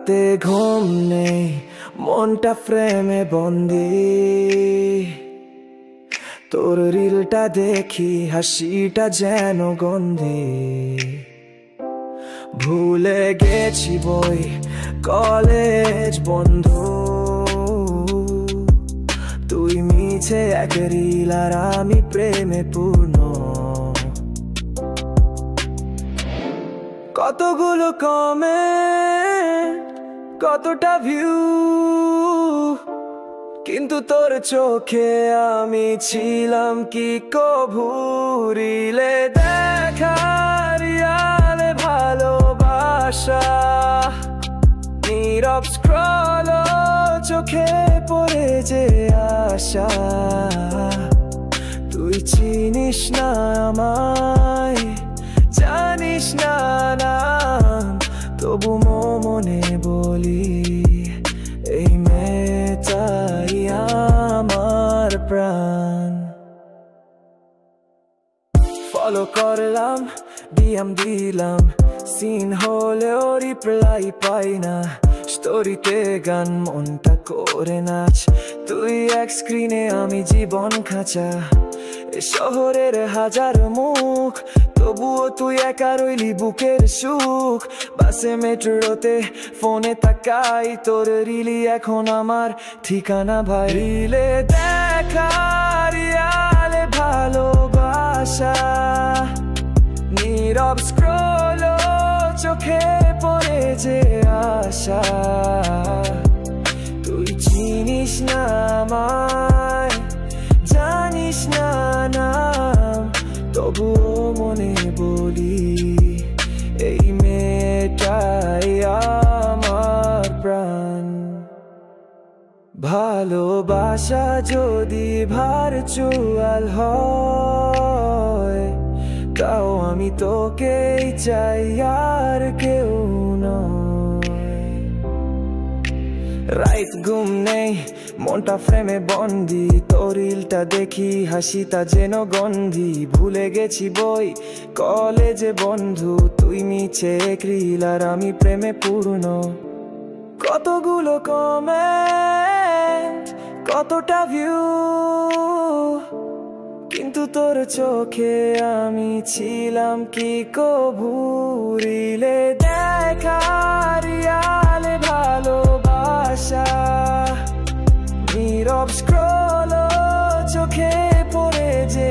রাতে ঘুম নেই, মনটা ফ্রেমে বন্দি। তোর রিলটা দেখি, হাসিটা যেন গন্ধি। ভুলে গেছি বই, কলেজ বন্ধু। তুই মিছে এক রিল আর আমি প্রেমে পূর্ণ। কতগুলো কমেন্ট, কতটা ভিউ, কিন্তু তোর চোখে আমি ছিলাম কি কভু। রিলে দেখা, রিয়ালে ভালোবাসা, নীরব স্ক্রল, চোখে পড়ে যে আশা। তুই চিনিস না আমায়, জানিস না নাম, তবু মনে বলি এই মেয়েটাই আমার প্রাণ। ফলো করলাম, ডিএম দিলাম, সিন হলেও রিপ্লাই পাই না। স্টোরিতে গান, মনটা করে নাচ। তুই এক স্ক্রিনে, আমি জীবন খাঁচা। এ শহরের হাজার মুখ, তবুও তুই একা রইলি বুকের সুখ। বাসে মেট্রোতে ফোনে তাকাই, তোর রিলি এখন আমার ঠিকানা ভাই। রিলে দেখা, রিয়ালে ভালোবাসা, নীরব স্ক্রল, চোখে পড়ে যে আশা। তুই চিনিস না আমায়, জানিস না নাম, তবুও মনে বলি এই মেয়েটাই আমার প্রাণ। ভালোবাসা যদি ভার্চুয়াল হয়, তাও আমি তোকেই চাই, আর কেউ নয়। রাইত ঘুম নেই, মনটা ফ্রেমে বন্দি। তোর রিলটা দেখি, হাসিটা যেন গন্ধি। ভুলে গেছি বই, কলেজে বন্ধু। তুই মিছে এক রিল আর আমি প্রেমে পূর্ণ। কতগুলো কমেন্ট, কতটা ভিউ, কিন্তু তোর চোখে আমি ছিলাম কি কভু। রিলে দেখা, রিয়ালে ভালোবাসা, নীরব স্ক্রল, চোখে পড়ে যে